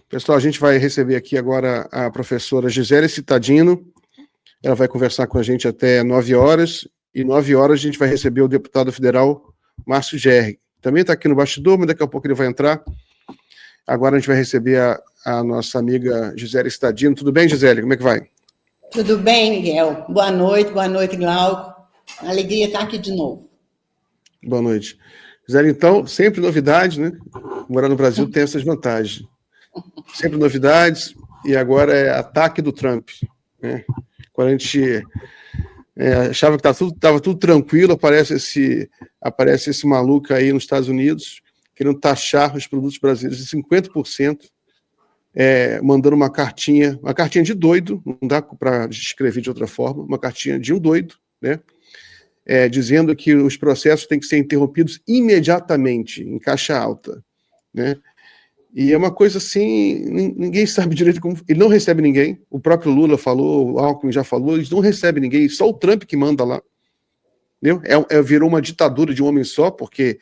Pessoal, a gente vai receber aqui agora a professora Gisele Cittadino. Ela vai conversar com a gente até 9 horas, e 9 horas a gente vai receber o deputado federal Márcio Gerri. Também está aqui no bastidor, mas daqui a pouco ele vai entrar. Agora a gente vai receber a nossa amiga Gisele Cittadino. Tudo bem, Gisele? Como é que vai? Tudo bem, Miguel. Boa noite, Glauco. Alegria estar aqui de novo. Boa noite. Gisele, então, sempre novidades, né? Morar no Brasil tem essas vantagens. Sempre novidades, e agora é ataque do Trump, né? Quando a gente achava que estava tudo tranquilo, aparece esse maluco aí nos Estados Unidos, querendo taxar os produtos brasileiros de 50%, mandando uma cartinha de doido, não dá para descrever de outra forma, uma cartinha de um doido, né? Dizendo que os processos têm que ser interrompidos imediatamente, em caixa alta, né? E é uma coisa assim, ninguém sabe direito como... Ele não recebe ninguém, o próprio Lula falou, o Alckmin já falou, eles não recebem ninguém, só o Trump que manda lá. Entendeu? Virou uma ditadura de um homem só, porque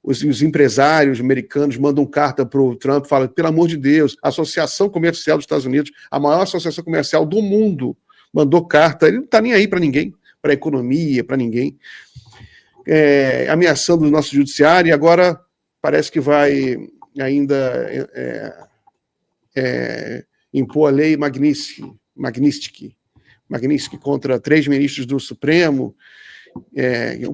os empresários americanos mandam carta para o Trump, falam, pelo amor de Deus, a Associação Comercial dos Estados Unidos, a maior associação comercial do mundo, mandou carta, ele não está nem aí para ninguém, para a economia, para ninguém, ameaçando o nosso judiciário, e agora parece que vai ainda impor a lei Magnitsky contra 3 ministros do Supremo,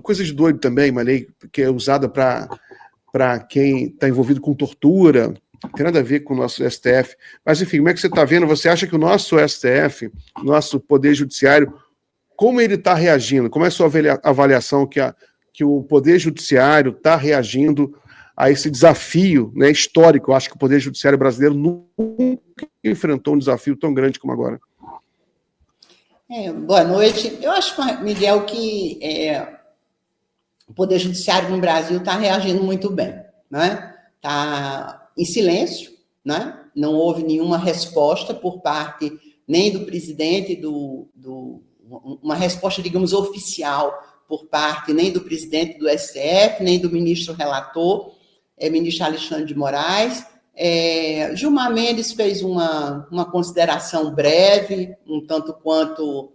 coisa de doido também, uma lei que é usada para quem está envolvido com tortura, não tem nada a ver com o nosso STF, mas enfim, como é que você está vendo? Você acha que o nosso STF, nosso Poder Judiciário, como ele está reagindo? Como é a sua avaliação que o Poder Judiciário está reagindo a esse desafio, né, histórico? Eu acho que o Poder Judiciário brasileiro nunca enfrentou um desafio tão grande como agora. Boa noite. Eu acho, Miguel, que o Poder Judiciário no Brasil está reagindo muito bem, né? Está em silêncio, né? Não houve nenhuma resposta por parte nem do presidente, uma resposta, digamos, oficial por parte nem do presidente do STF, nem do ministro relator, ministro Alexandre de Moraes. Gilmar Mendes fez uma consideração breve, um tanto quanto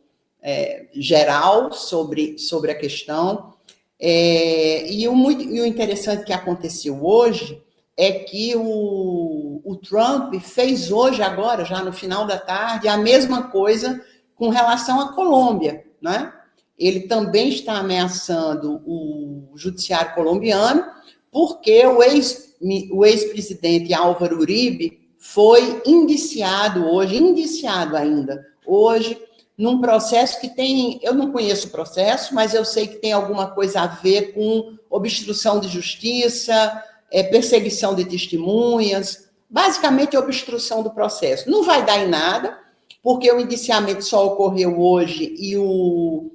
geral sobre a questão. E o interessante que aconteceu hoje é que o Trump fez hoje, agora, já no final da tarde, a mesma coisa com relação à Colômbia, né? Ele também está ameaçando o judiciário colombiano, porque o ex-presidente Álvaro Uribe foi indiciado ainda hoje, num processo que tem, eu não conheço o processo, mas eu sei que tem alguma coisa a ver com obstrução de justiça, perseguição de testemunhas, basicamente obstrução do processo. Não vai dar em nada, porque o indiciamento só ocorreu hoje e o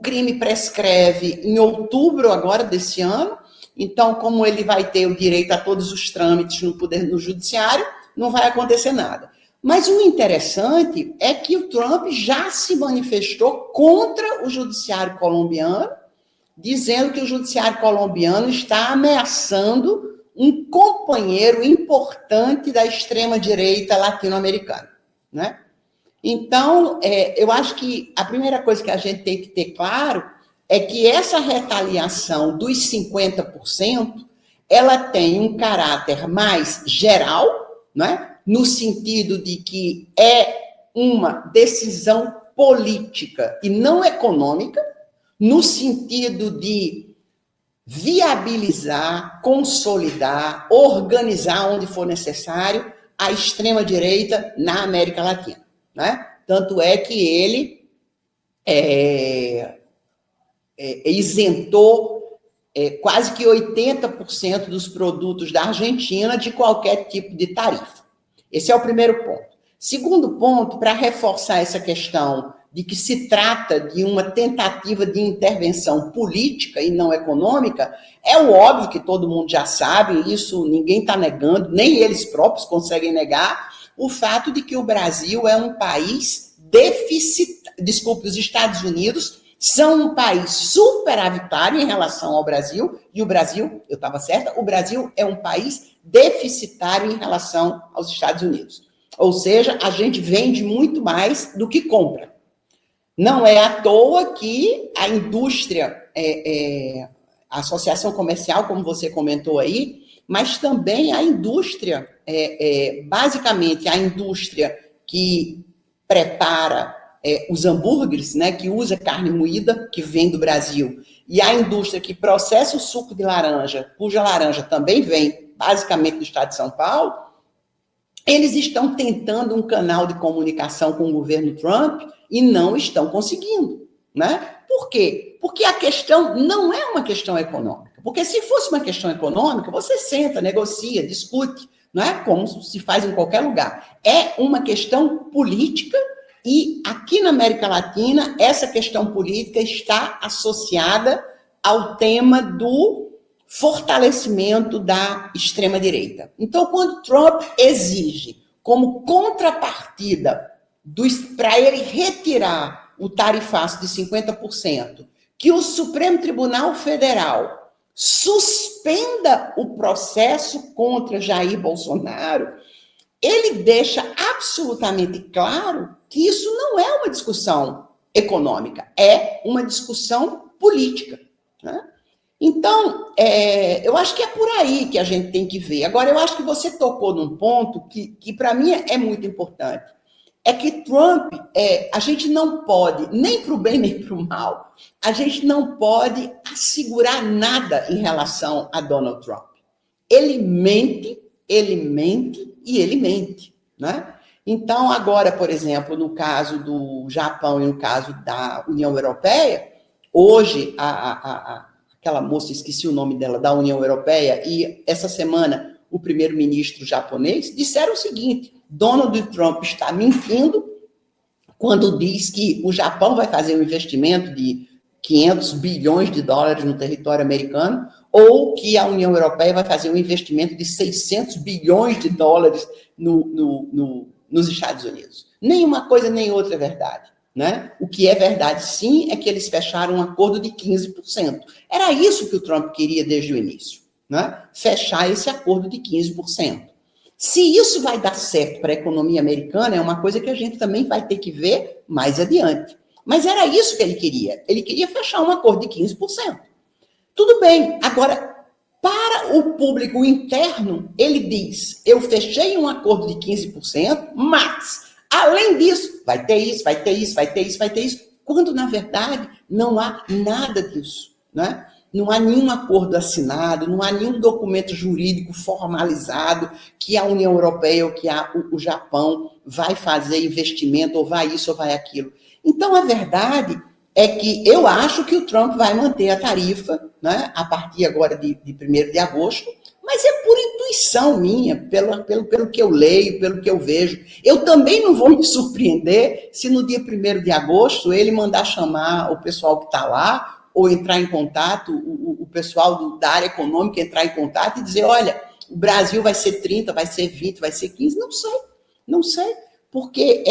crime prescreve em outubro agora desse ano. Então, como ele vai ter o direito a todos os trâmites no judiciário, não vai acontecer nada. Mas o interessante é que o Trump já se manifestou contra o judiciário colombiano, dizendo que o judiciário colombiano está ameaçando um companheiro importante da extrema-direita latino-americana, né? Então, eu acho que a primeira coisa que a gente tem que ter claro é que essa retaliação dos 50%, ela tem um caráter mais geral, né? No sentido de que é uma decisão política e não econômica, no sentido de viabilizar, consolidar, organizar onde for necessário a extrema-direita na América Latina, né? Tanto é que ele isentou quase que 80% dos produtos da Argentina de qualquer tipo de tarifa. Esse é o primeiro ponto. Segundo ponto, para reforçar essa questão de que se trata de uma tentativa de intervenção política e não econômica, é o óbvio que todo mundo já sabe, isso ninguém está negando, nem eles próprios conseguem negar, o fato de que o Brasil é um país os Estados Unidos são um país superavitário em relação ao Brasil, e o Brasil, eu estava certa, o Brasil é um país deficitário em relação aos Estados Unidos. Ou seja, a gente vende muito mais do que compra. Não é à toa que a indústria, a associação comercial, como você comentou aí, mas também a indústria, basicamente a indústria que prepara os hambúrgueres, né, que usa carne moída, que vem do Brasil, e a indústria que processa o suco de laranja, cuja laranja também vem basicamente do estado de São Paulo, eles estão tentando um canal de comunicação com o governo Trump e não estão conseguindo, né? Por quê? Porque a questão não é uma questão econômica. Porque se fosse uma questão econômica, você senta, negocia, discute, não é? Como se faz em qualquer lugar. É uma questão política e aqui na América Latina, essa questão política está associada ao tema do fortalecimento da extrema-direita. Então, quando Trump exige como contrapartida para ele retirar o tarifaço de 50%, que o Supremo Tribunal Federal suspenda o processo contra Jair Bolsonaro, ele deixa absolutamente claro que isso não é uma discussão econômica, é uma discussão política, né? Então, eu acho que é por aí que a gente tem que ver. Agora, eu acho que você tocou num ponto que para mim é muito importante. É que Trump, a gente não pode, nem para o bem nem para o mal, a gente não pode assegurar nada em relação a Donald Trump. Ele mente e ele mente, né? Então, agora, por exemplo, no caso do Japão e no caso da União Europeia, hoje aquela moça, esqueci o nome dela, da União Europeia, e essa semana o primeiro-ministro japonês disseram o seguinte: Donald Trump está mentindo quando diz que o Japão vai fazer um investimento de 500 bilhões de dólares no território americano, ou que a União Europeia vai fazer um investimento de 600 bilhões de dólares nos Estados Unidos. Nem uma coisa nem outra é verdade, né? O que é verdade, sim, é que eles fecharam um acordo de 15%. Era isso que o Trump queria desde o início, né? Fechar esse acordo de 15%. Se isso vai dar certo para a economia americana, é uma coisa que a gente também vai ter que ver mais adiante. Mas era isso que ele queria. Ele queria fechar um acordo de 15%. Tudo bem. Agora, para o público interno, ele diz: eu fechei um acordo de 15%, mas, além disso, vai ter isso, vai ter isso, vai ter isso, vai ter isso. Quando, na verdade, não há nada disso, né? Não há nenhum acordo assinado, não há nenhum documento jurídico formalizado que a União Europeia ou que o Japão vai fazer investimento, ou vai isso, ou vai aquilo. Então, a verdade é que eu acho que o Trump vai manter a tarifa, né, a partir agora de 1º de agosto, mas é por intuição minha, pelo que eu leio, pelo que eu vejo. Eu também não vou me surpreender se no dia 1º de agosto ele mandar chamar o pessoal que está lá, ou entrar em contato, o pessoal da área econômica entrar em contato e dizer: olha, o Brasil vai ser 30, vai ser 20, vai ser 15, não sei, porque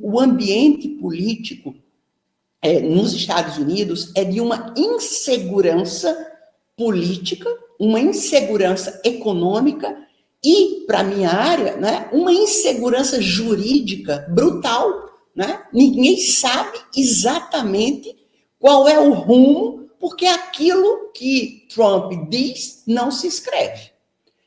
o ambiente político nos Estados Unidos é de uma insegurança política, uma insegurança econômica e, para a minha área, né, uma insegurança jurídica brutal, né? Ninguém sabe exatamente qual é o rumo, porque aquilo que Trump diz não se escreve.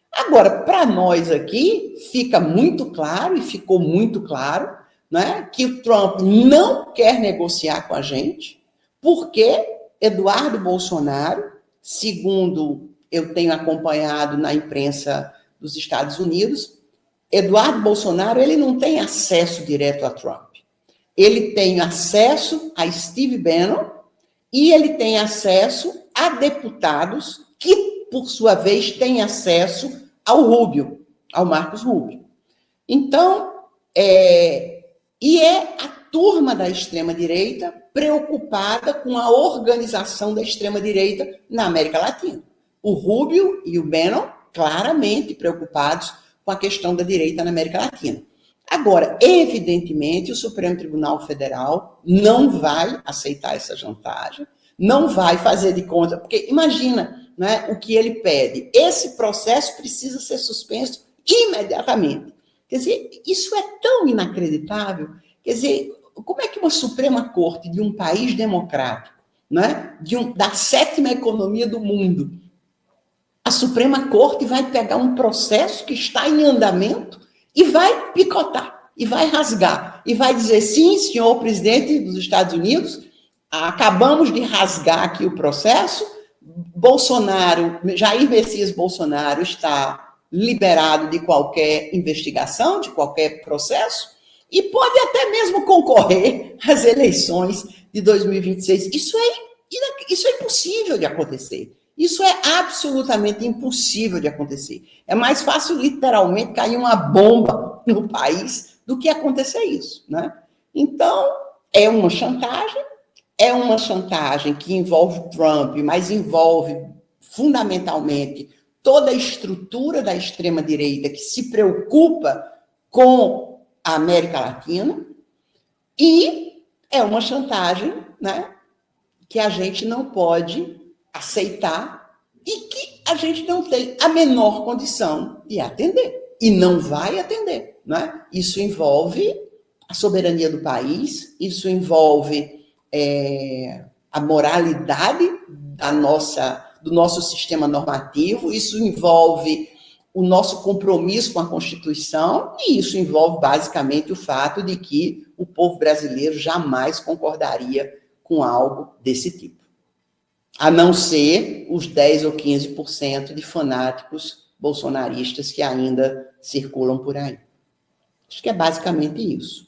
Agora, para nós aqui, fica muito claro, e ficou muito claro, né, que o Trump não quer negociar com a gente, porque Eduardo Bolsonaro, segundo eu tenho acompanhado na imprensa dos Estados Unidos, Eduardo Bolsonaro ele não tem acesso direto a Trump. Ele tem acesso a Steve Bannon, e ele tem acesso a deputados que, por sua vez, têm acesso ao Rubio, ao Marcos Rubio. Então, a turma da extrema-direita preocupada com a organização da extrema-direita na América Latina. O Rubio e o Bannon claramente preocupados com a questão da direita na América Latina. Agora, evidentemente, o Supremo Tribunal Federal não vai aceitar essa chantagem, não vai fazer de conta, porque imagina, né, o que ele pede. Esse processo precisa ser suspenso imediatamente. Quer dizer, isso é tão inacreditável. Quer dizer, como é que uma Suprema Corte de um país democrático, né, da 7ª economia do mundo, a Suprema Corte vai pegar um processo que está em andamento e vai picotar, e vai rasgar, e vai dizer, sim, senhor presidente dos Estados Unidos, acabamos de rasgar aqui o processo, Jair Messias Bolsonaro está liberado de qualquer investigação, de qualquer processo, e pode até mesmo concorrer às eleições de 2026. Isso é impossível de acontecer. Isso é absolutamente impossível de acontecer. É mais fácil, literalmente, cair uma bomba no país do que acontecer isso, né? Então, é uma chantagem que envolve Trump, mas envolve, fundamentalmente, toda a estrutura da extrema-direita que se preocupa com a América Latina, e é uma chantagem, né, que a gente não pode aceitar e que a gente não tem a menor condição de atender. E não vai atender, né? Isso envolve a soberania do país, isso envolve a moralidade do nosso sistema normativo, isso envolve o nosso compromisso com a Constituição, e isso envolve, basicamente, o fato de que o povo brasileiro jamais concordaria com algo desse tipo. A não ser os 10 ou 15% de fanáticos bolsonaristas que ainda circulam por aí. Acho que é basicamente isso.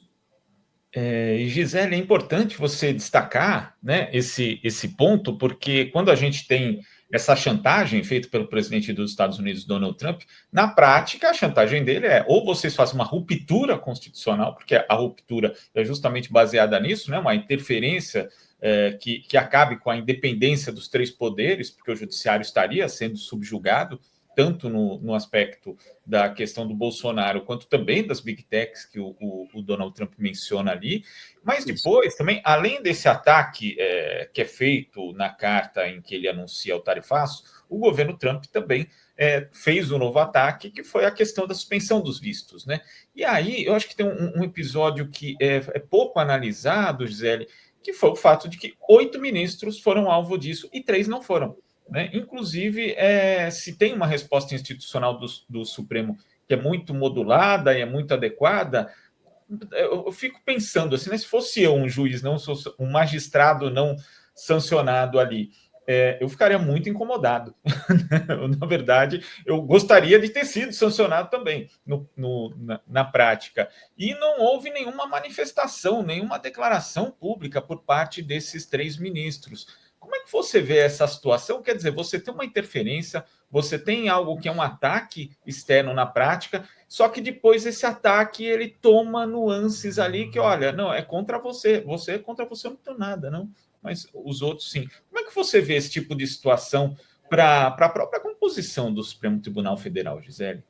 E Gisele, é importante você destacar, né, esse ponto, porque quando a gente tem essa chantagem feita pelo presidente dos Estados Unidos, Donald Trump, na prática, a chantagem dele é ou vocês fazem uma ruptura constitucional, porque a ruptura é justamente baseada nisso, né, uma interferência que acabe com a independência dos 3 poderes, porque o judiciário estaria sendo subjugado, tanto no aspecto da questão do Bolsonaro, quanto também das Big Techs que o Donald Trump menciona ali. Mas depois, também, além desse ataque que é feito na carta em que ele anuncia o tarifaço, o governo Trump também fez um novo ataque, que foi a questão da suspensão dos vistos, né? E aí, eu acho que tem um episódio que é pouco analisado, Gisele, que foi o fato de que 8 ministros foram alvo disso e 3 não foram. Né? Inclusive, se tem uma resposta institucional do Supremo que é muito modulada e é muito adequada, eu fico pensando assim, né, se fosse eu um juiz, não um magistrado não sancionado ali, eu ficaria muito incomodado. Na verdade, eu gostaria de ter sido sancionado também na prática. E não houve nenhuma manifestação, nenhuma declaração pública por parte desses 3 ministros. Como é que você vê essa situação? Quer dizer, você tem uma interferência, você tem algo que é um ataque externo na prática, só que depois esse ataque ele toma nuances ali que, olha, não, é contra você é contra você, eu não tenho nada, não, mas os outros sim. Como é que você vê esse tipo de situação para a própria composição do Supremo Tribunal Federal, Gisele?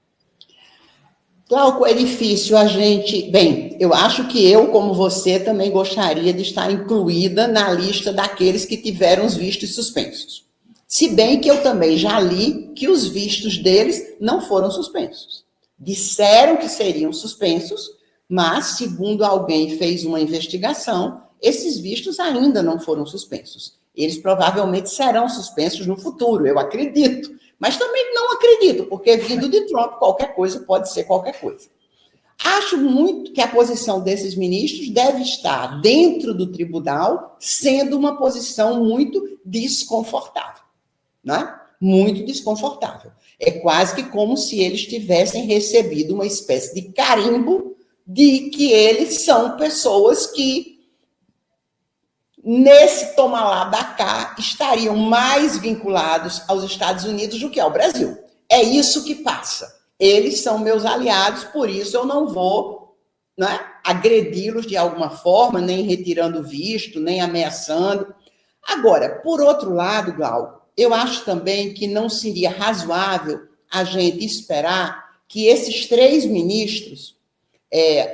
Glauco, é difícil a gente... Bem, eu acho que eu, como você, também gostaria de estar incluída na lista daqueles que tiveram os vistos suspensos. Se bem que eu também já li que os vistos deles não foram suspensos. Disseram que seriam suspensos, mas, segundo alguém fez uma investigação, esses vistos ainda não foram suspensos. Eles provavelmente serão suspensos no futuro, eu acredito. Mas também não acredito, porque vindo de Trump, qualquer coisa pode ser qualquer coisa. Acho muito que a posição desses ministros deve estar dentro do tribunal, sendo uma posição muito desconfortável, né? Muito desconfortável. É quase que como se eles tivessem recebido uma espécie de carimbo de que eles são pessoas que, nesse toma lá da cá, estariam mais vinculados aos Estados Unidos do que ao Brasil. É isso que passa. Eles são meus aliados, por isso eu não vou, né, agredi-los de alguma forma, nem retirando visto, nem ameaçando. Agora, por outro lado, Glauco, eu acho também que não seria razoável a gente esperar que esses 3 ministros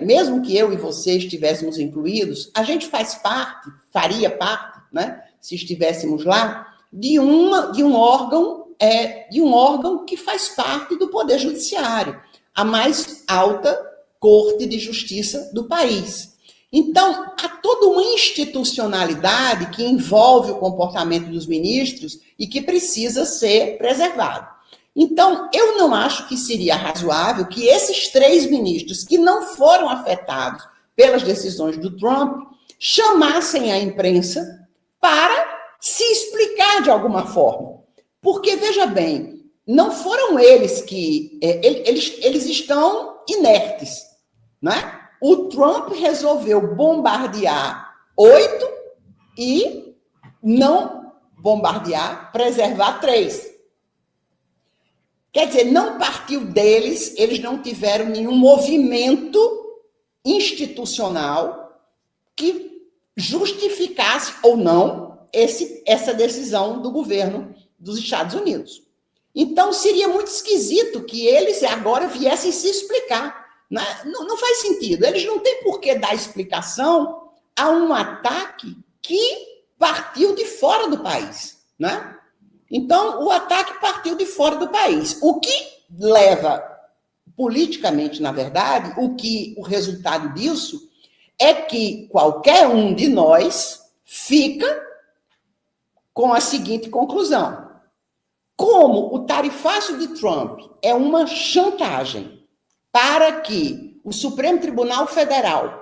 mesmo que eu e você estivéssemos incluídos, a gente faria parte, né, se estivéssemos lá, de um órgão que faz parte do Poder Judiciário, a mais alta Corte de Justiça do país. Então, há toda uma institucionalidade que envolve o comportamento dos ministros e que precisa ser preservado. Então, eu não acho que seria razoável que esses 3 ministros que não foram afetados pelas decisões do Trump chamassem a imprensa para se explicar de alguma forma. Porque, veja bem, não foram eles que... Eles estão inertes, né? O Trump resolveu bombardear 8 e não bombardear, preservar 3. Quer dizer, não partiu deles, eles não tiveram nenhum movimento institucional que justificasse ou não essa decisão do governo dos Estados Unidos. Então, seria muito esquisito que eles agora viessem se explicar. Não faz sentido. Eles não têm por que dar explicação a um ataque que partiu de fora do país, né? Então, o ataque partiu de fora do país. O que leva, politicamente, na verdade, o resultado disso é que qualquer um de nós fica com a seguinte conclusão. Como o tarifaço de Trump é uma chantagem para que o Supremo Tribunal Federal,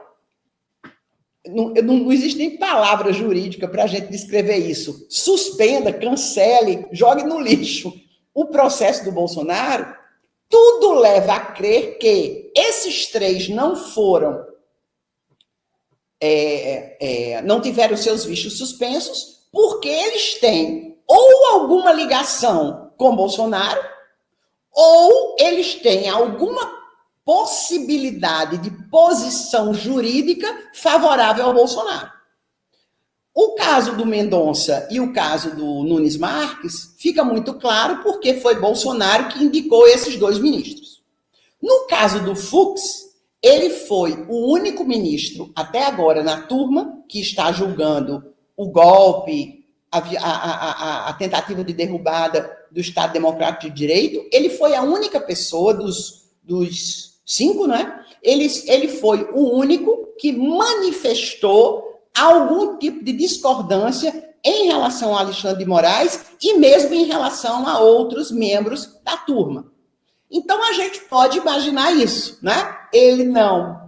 não existe nem palavra jurídica para a gente descrever isso, suspenda, cancele, jogue no lixo o processo do Bolsonaro, tudo leva a crer que esses 3 não foram, não tiveram seus vistos suspensos, porque eles têm ou alguma ligação com Bolsonaro, ou eles têm alguma possibilidade de posição jurídica favorável ao Bolsonaro. O caso do Mendonça e o caso do Nunes Marques fica muito claro porque foi Bolsonaro que indicou esses 2 ministros. No caso do Fux, ele foi o único ministro até agora na turma que está julgando o golpe, a tentativa de derrubada do Estado Democrático de Direito. Ele foi a única pessoa dos 5, né? Ele foi o único que manifestou algum tipo de discordância em relação a Alexandre de Moraes e mesmo em relação a outros membros da turma. Então, a gente pode imaginar isso, né?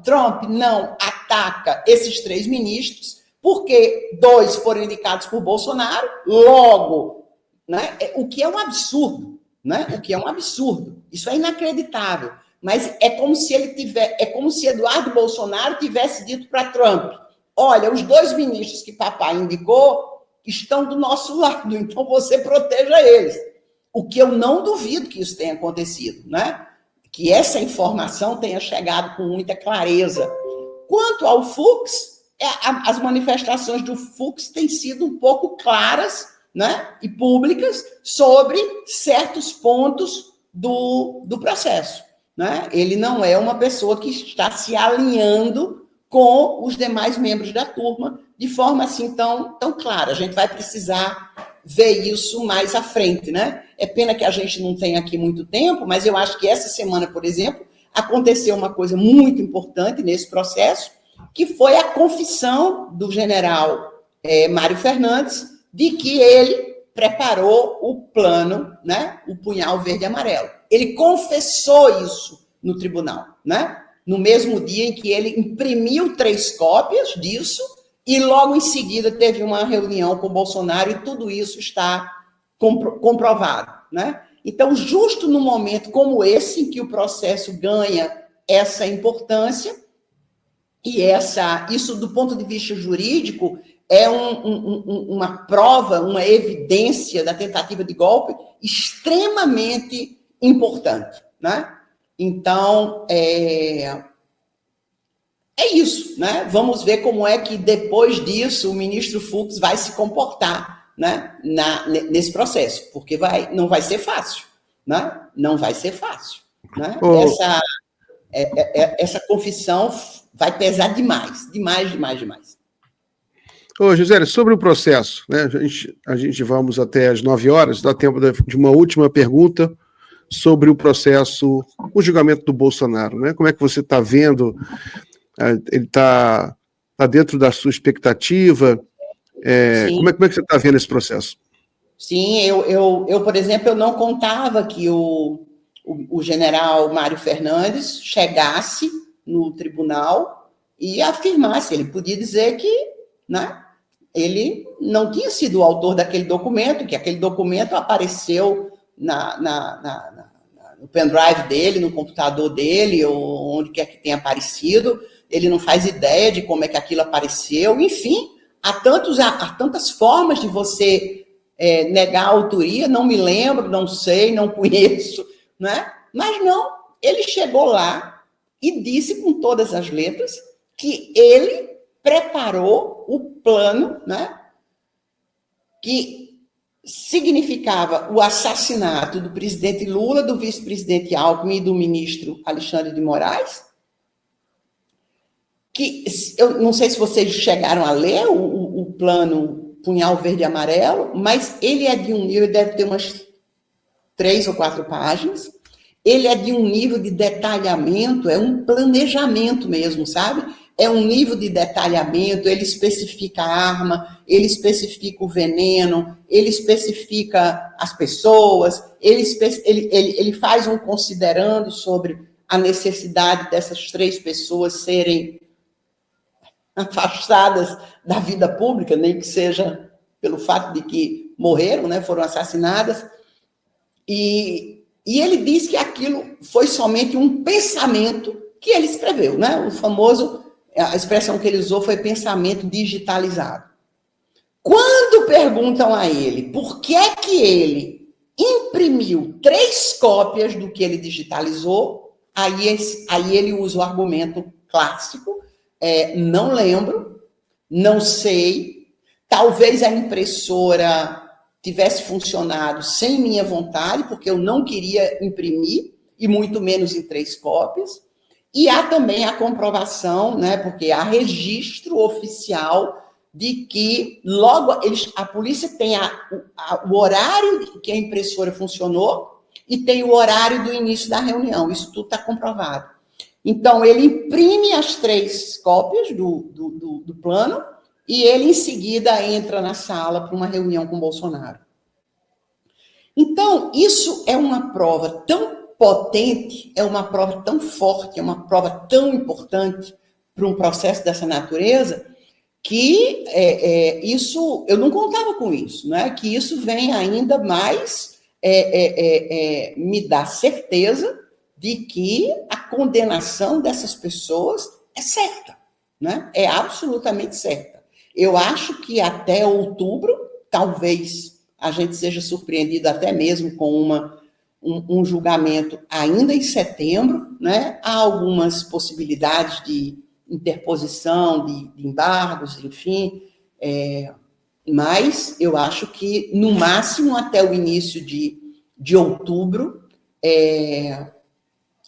Trump não ataca esses 3 ministros, porque 2 foram indicados por Bolsonaro, logo, né? O que é um absurdo, né? O que é um absurdo. Isso é inacreditável. Mas é como se Eduardo Bolsonaro tivesse dito para Trump: olha, os 2 ministros que papai indicou estão do nosso lado, então você proteja eles. O que eu não duvido que isso tenha acontecido, né? Que essa informação tenha chegado com muita clareza. Quanto ao Fux, as manifestações do Fux têm sido um pouco claras, né, e públicas sobre certos pontos do processo, né? Ele não é uma pessoa que está se alinhando com os demais membros da turma de forma assim tão clara. A gente vai precisar ver isso mais à frente, né? É pena que a gente não tenha aqui muito tempo, mas eu acho que essa semana, por exemplo, aconteceu uma coisa muito importante nesse processo, que foi a confissão do general Mário Fernandes de que ele preparou o plano, né? O punhal verde e amarelo. Ele confessou isso no tribunal, né? No mesmo dia em que ele imprimiu 3 cópias disso e logo em seguida teve uma reunião com o Bolsonaro e tudo isso está comprovado, né? Então, justo no momento como esse, em que o processo ganha essa importância, e isso, do ponto de vista jurídico, é uma prova, uma evidência da tentativa de golpe extremamente importante, né? Então, é isso, né? Vamos ver como é que, depois disso, o ministro Fux vai se comportar, né? Nesse processo, porque não vai ser fácil, né? Não vai ser fácil, né? essa confissão vai pesar demais, demais, demais, demais. Ô, Gisele, sobre o processo, né? A gente vamos até às 9 horas, dá tempo de uma última pergunta sobre o processo, o julgamento do Bolsonaro, né? Como é que você está vendo? Ele está dentro da sua expectativa? Como é que você está vendo esse processo? Sim, eu, por exemplo, eu não contava que o general Mário Fernandes chegasse no tribunal e afirmasse, ele podia dizer que, né, ele não tinha sido o autor daquele documento, que aquele documento apareceu no pendrive dele, no computador dele, ou onde quer que tenha aparecido, ele não faz ideia de como é que aquilo apareceu, enfim, há tantas formas de você negar a autoria, não me lembro, não sei, não conheço, né? Mas não, ele chegou lá e disse com todas as letras que ele preparou o plano, né, que significava o assassinato do presidente Lula, do vice-presidente Alckmin e do ministro Alexandre de Moraes, que eu não sei se vocês chegaram a ler o plano Punhal Verde e Amarelo, mas ele é de um nível, deve ter umas 3 ou 4 páginas, ele é de um nível de detalhamento, é um planejamento mesmo, sabe? É um nível de detalhamento, ele especifica a arma, ele especifica o veneno, ele especifica as pessoas, ele faz um considerando sobre a necessidade dessas 3 pessoas serem afastadas da vida pública, nem que seja pelo fato de que morreram, né, foram assassinadas, e ele diz que aquilo foi somente um pensamento que ele escreveu, né? O famoso, a expressão que ele usou foi pensamento digitalizado. Quando perguntam a ele por que é que ele imprimiu 3 cópias do que ele digitalizou, aí ele usa o argumento clássico, não lembro, não sei, talvez a impressora tivesse funcionado sem minha vontade, porque eu não queria imprimir, e muito menos em 3 cópias, e há também a comprovação, né, porque há registro oficial de que logo a polícia tem o horário que a impressora funcionou e tem o horário do início da reunião, isso tudo está comprovado. Então, ele imprime as 3 cópias do plano, e ele, em seguida, entra na sala para uma reunião com Bolsonaro. Então, isso é uma prova tão potente, é uma prova tão forte, é uma prova tão importante para um processo dessa natureza, que isso, eu não contava com isso, né? Que isso vem ainda mais me dar certeza de que a condenação dessas pessoas é certa, né? É absolutamente certa. Eu acho que até outubro, talvez a gente seja surpreendido até mesmo com um julgamento ainda em setembro, né? Há algumas possibilidades de interposição, de embargos, enfim, mas eu acho que, no máximo, até o início de outubro,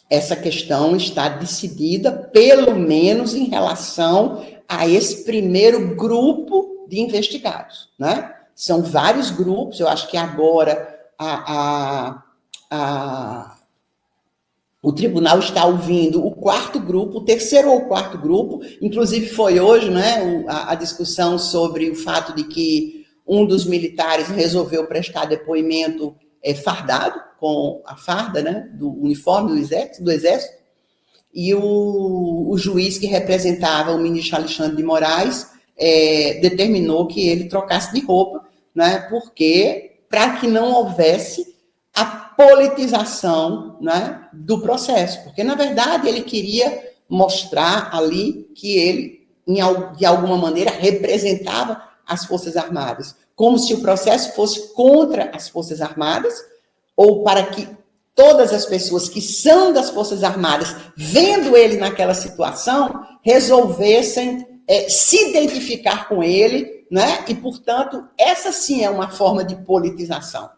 essa questão está decidida, pelo menos em relação a esse primeiro grupo de investigados, né? São vários grupos, eu acho que agora o tribunal está ouvindo o 4º grupo, o 3º ou 4º grupo, inclusive foi hoje, né, a discussão sobre o fato de que um dos militares resolveu prestar depoimento fardado, com a farda, né, do uniforme do exército, e o juiz que representava o ministro Alexandre de Moraes determinou que ele trocasse de roupa, né, porque para que não houvesse a politização, né, do processo, porque, na verdade, ele queria mostrar ali que ele, de alguma maneira, representava as Forças Armadas, como se o processo fosse contra as Forças Armadas, ou para que todas as pessoas que são das Forças Armadas, vendo ele naquela situação, resolvessem se identificar com ele, né? E, portanto, essa sim é uma forma de politização.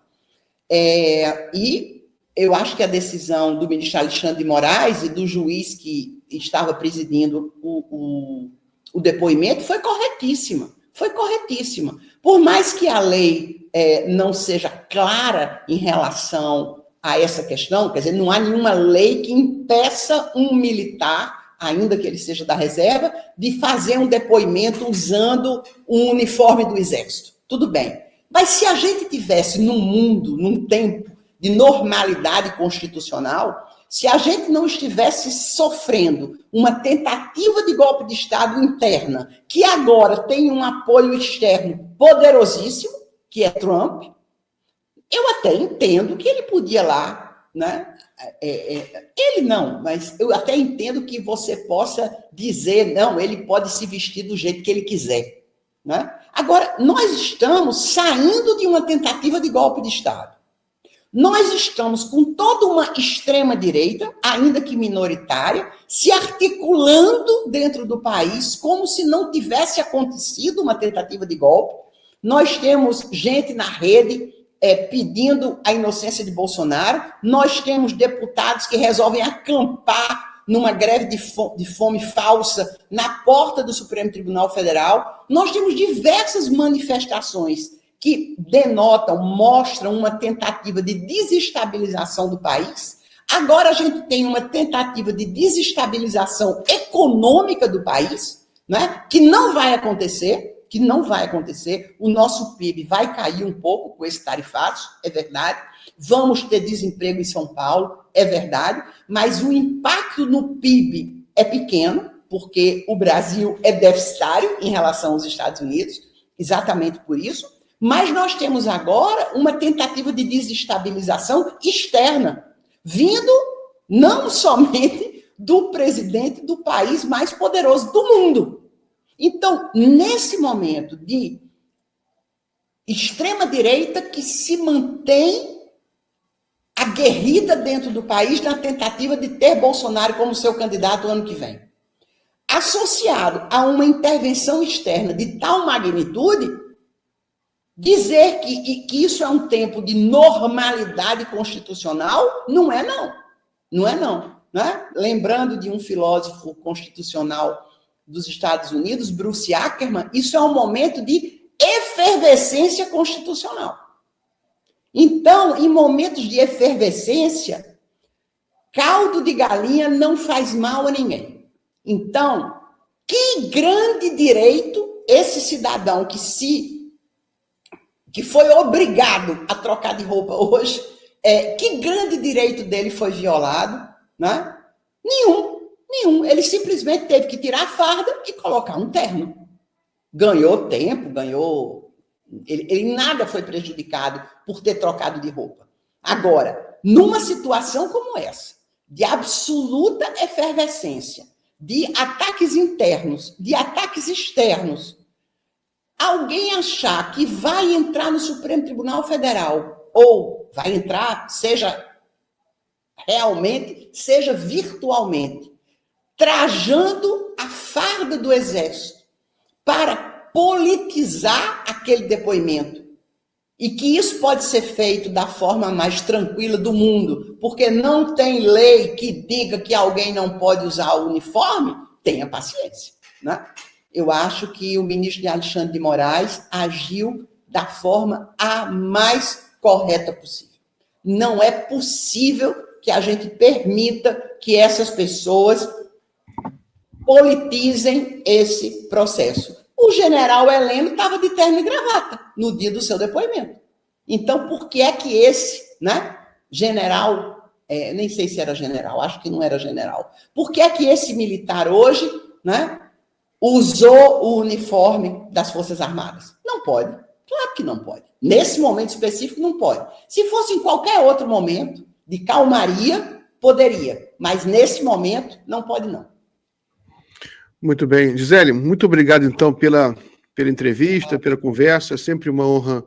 E eu acho que a decisão do ministro Alexandre de Moraes e do juiz que estava presidindo o depoimento foi corretíssima. Foi corretíssima. Por mais que a lei não seja clara em relação a essa questão, quer dizer, não há nenhuma lei que impeça um militar, ainda que ele seja da reserva, de fazer um depoimento usando um uniforme do Exército. Tudo bem. Mas se a gente tivesse num mundo, num tempo de normalidade constitucional, se a gente não estivesse sofrendo uma tentativa de golpe de Estado interna, que agora tem um apoio externo poderosíssimo, que é Trump, eu até entendo que ele podia lá, né? Ele não, mas eu até entendo que você possa dizer, não, ele pode se vestir do jeito que ele quiser, né? Agora, nós estamos saindo de uma tentativa de golpe de Estado. Nós estamos com toda uma extrema-direita, ainda que minoritária, se articulando dentro do país como se não tivesse acontecido uma tentativa de golpe. Nós temos gente na rede pedindo a inocência de Bolsonaro. Nós temos deputados que resolvem acampar numa greve de fome falsa na porta do Supremo Tribunal Federal. Nós temos diversas manifestações que denotam, mostram uma tentativa de desestabilização do país. Agora a gente tem uma tentativa de desestabilização econômica do país, né, que não vai acontecer, O nosso PIB vai cair um pouco com esse tarifaço, é verdade. Vamos ter desemprego em São Paulo, é verdade. Mas o impacto no PIB é pequeno, porque o Brasil é deficitário em relação aos Estados Unidos, exatamente por isso. Mas nós temos agora uma tentativa de desestabilização externa, vindo não somente do presidente do país mais poderoso do mundo. Então, nesse momento de extrema-direita que se mantém aguerrida dentro do país na tentativa de ter Bolsonaro como seu candidato ano que vem, associado a uma intervenção externa de tal magnitude, dizer que isso é um tempo de normalidade constitucional, não é não. Né? Lembrando de um filósofo constitucional dos Estados Unidos, Bruce Ackerman, isso é um momento de efervescência constitucional. Então, em momentos de efervescência, caldo de galinha não faz mal a ninguém. Então, que grande direito esse cidadão que foi obrigado a trocar de roupa hoje, que grande direito dele foi violado, né? Nenhum. Ele simplesmente teve que tirar a farda e colocar um terno. Ganhou tempo, Ele nada foi prejudicado por ter trocado de roupa. Agora, numa situação como essa, de absoluta efervescência, de ataques internos, de ataques externos, alguém achar que vai entrar no Supremo Tribunal Federal, ou vai entrar, seja realmente, seja virtualmente, trajando a farda do Exército para politizar aquele depoimento, e que isso pode ser feito da forma mais tranquila do mundo, porque não tem lei que diga que alguém não pode usar o uniforme, tenha paciência, né? Eu acho que o ministro Alexandre de Moraes agiu da forma a mais correta possível. Não é possível que a gente permita que essas pessoas politizem esse processo. O general Heleno estava de terno e gravata no dia do seu depoimento. Então, por que é que esse, né, general, nem sei se era general, acho que não era general, por que é que esse militar hoje, né, usou o uniforme das Forças Armadas? Não pode. Claro que não pode. Nesse momento específico, não pode. Se fosse em qualquer outro momento, de calmaria, poderia. Mas nesse momento, não pode, não. Muito bem. Gisele, muito obrigado, então, pela entrevista, pela conversa. É sempre uma honra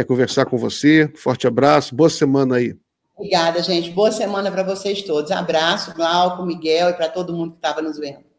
conversar com você. Forte abraço. Boa semana aí. Obrigada, gente. Boa semana para vocês todos. Abraço, Glauco, Miguel e para todo mundo que estava nos vendo.